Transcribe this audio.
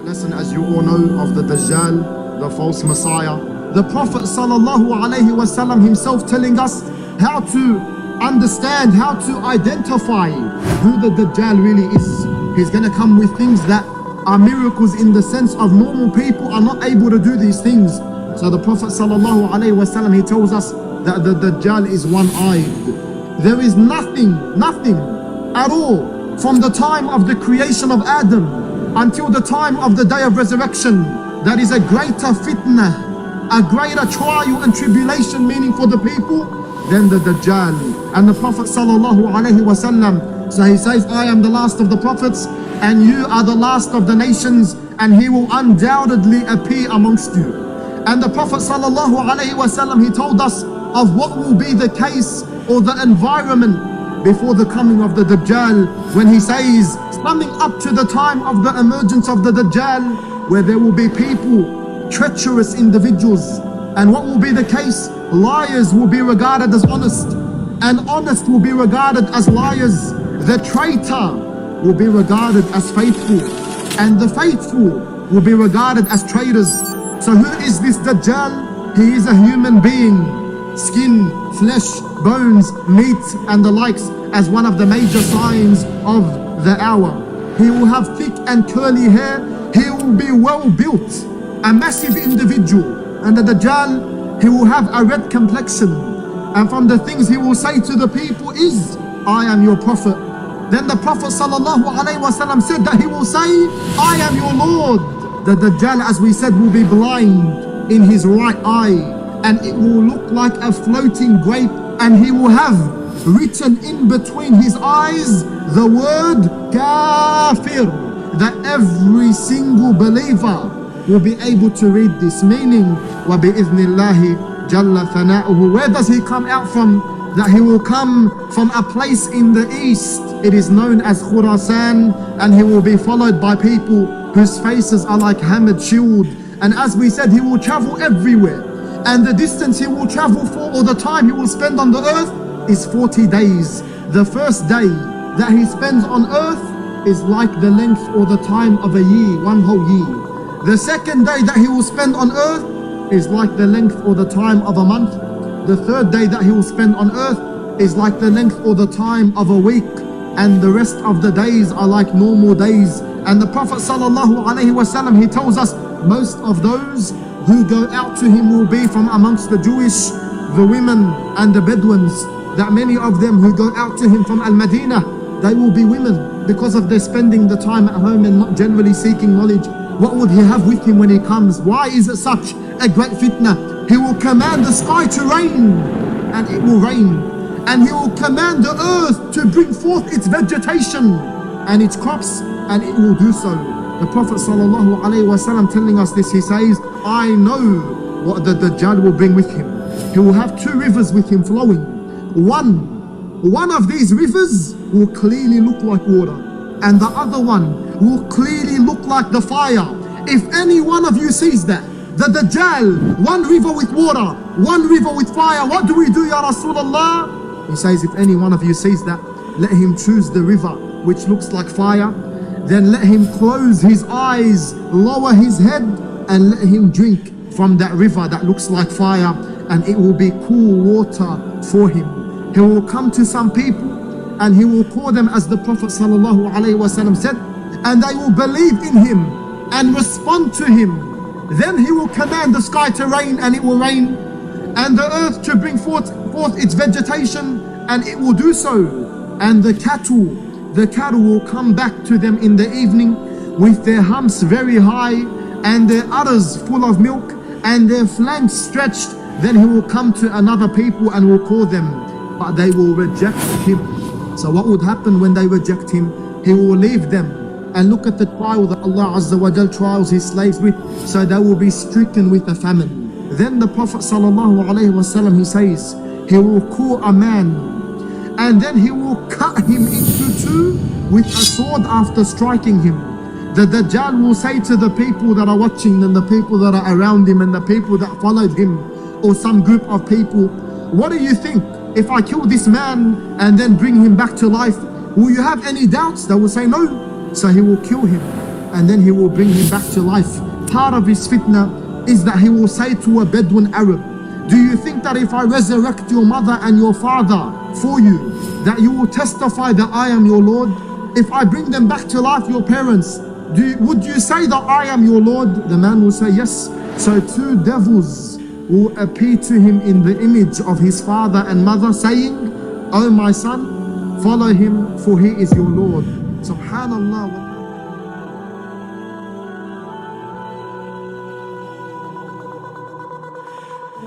lesson, as you all know, of the Dajjal, the false Messiah. The Prophet ﷺ himself telling us how to understand, how to identify who the Dajjal really is. He's going to come with things that are miracles in the sense of normal people are not able to do these things. So the Prophet ﷺ, he tells us that the Dajjal is one-eyed. There is nothing at all from the time of the creation of Adam until the time of the day of resurrection that is a greater fitna, a greater trial and tribulation, meaning for the people, than the Dajjal. And the Prophet ﷺ, so he says, I am the last of the prophets and you are the last of the nations, and he will undoubtedly appear amongst you. And the Prophet ﷺ, he told us of what will be the case or the environment before the coming of the Dajjal, when he says, coming up to the time of the emergence of the Dajjal, where there will be people, treacherous individuals. And what will be the case? Liars will be regarded as honest, and honest will be regarded as liars. The traitor will be regarded as faithful, and the faithful will be regarded as traitors. So who is this Dajjal? He is a human being, skin, flesh, bones, meat and the likes, as one of the major signs of the hour. He will have thick and curly hair. He will be well built, a massive individual. And the Dajjal, he will have a red complexion. And from the things he will say to the people is, I am your prophet. Then the Prophet ﷺ said that he will say, I am your Lord. The Dajjal, as we said, will be blind in his right eye, and it will look like a floating grape, and he will have written in between his eyes the word kafir, that every single believer will be able to read this, meaning wa bi'idhnillahi jalla thana'uhu. Where does he come out from? That he will come from a place in the east. It is known as Khurasan, and he will be followed by people whose faces are like hammered shield. And as we said, he will travel everywhere, and the distance he will travel for, or the time he will spend on the earth, is 40 days. The first day that he spends on earth is like the length or the time of a year, one whole year. The second day that he will spend on earth is like the length or the time of a month. The third day that he will spend on earth is like the length or the time of a week, and the rest of the days are like normal days. And the Prophet ﷺ, he tells us most of those who go out to him will be from amongst the Jewish, the women and the Bedouins. That many of them who go out to him from Al-Madinah, they will be women, because of their spending the time at home and not generally seeking knowledge. What would he have with him when he comes? Why is it such a great fitna? He will command the sky to rain, and it will rain. And he will command the earth to bring forth its vegetation and its crops, and it will do so. The Prophet ﷺ telling us this, he says, I know what the Dajjal will bring with him. He will have two rivers with him flowing. One of these rivers will clearly look like water, and the other one will clearly look like the fire. If any one of you sees that, the Dajjal, one river with water, one river with fire, what do we do, Ya Rasulullah? He says, if any one of you sees that, let him choose the river which looks like fire, then let him close his eyes, lower his head, and let him drink from that river that looks like fire, and it will be cool water for him. He will come to some people and he will call them, as the Prophet ﷺ said, and they will believe in him and respond to him. Then he will command the sky to rain, and it will rain, and the earth to bring forth its vegetation, and it will do so. And the cattle will come back to them in the evening with their humps very high, and their udders full of milk, and their flanks stretched. Then he will come to another people and will call them, but they will reject him. So what would happen when they reject him? He will leave them. And look at the trial that Allah Azza wa Jal trials his slaves with. So they will be stricken with a famine. Then the Prophet ﷺ, he says, he will call a man, and then he will cut him into two with a sword after striking him. The Dajjal will say to the people that are watching, and the people that are around him, and the people that followed him, or some group of people, what do you think? If I kill this man and then bring him back to life, will you have any doubts? They will say no. So he will kill him, and then he will bring him back to life. Part of his fitna is that he will say to a Bedouin Arab, do you think that if I resurrect your mother and your father for you, that you will testify that I am your Lord? If I bring them back to life, your parents, would you say that I am your Lord? The man will say yes. So two devils will appear to him in the image of his father and mother, saying, "O my son, follow him, for he is your Lord." Subhanallah.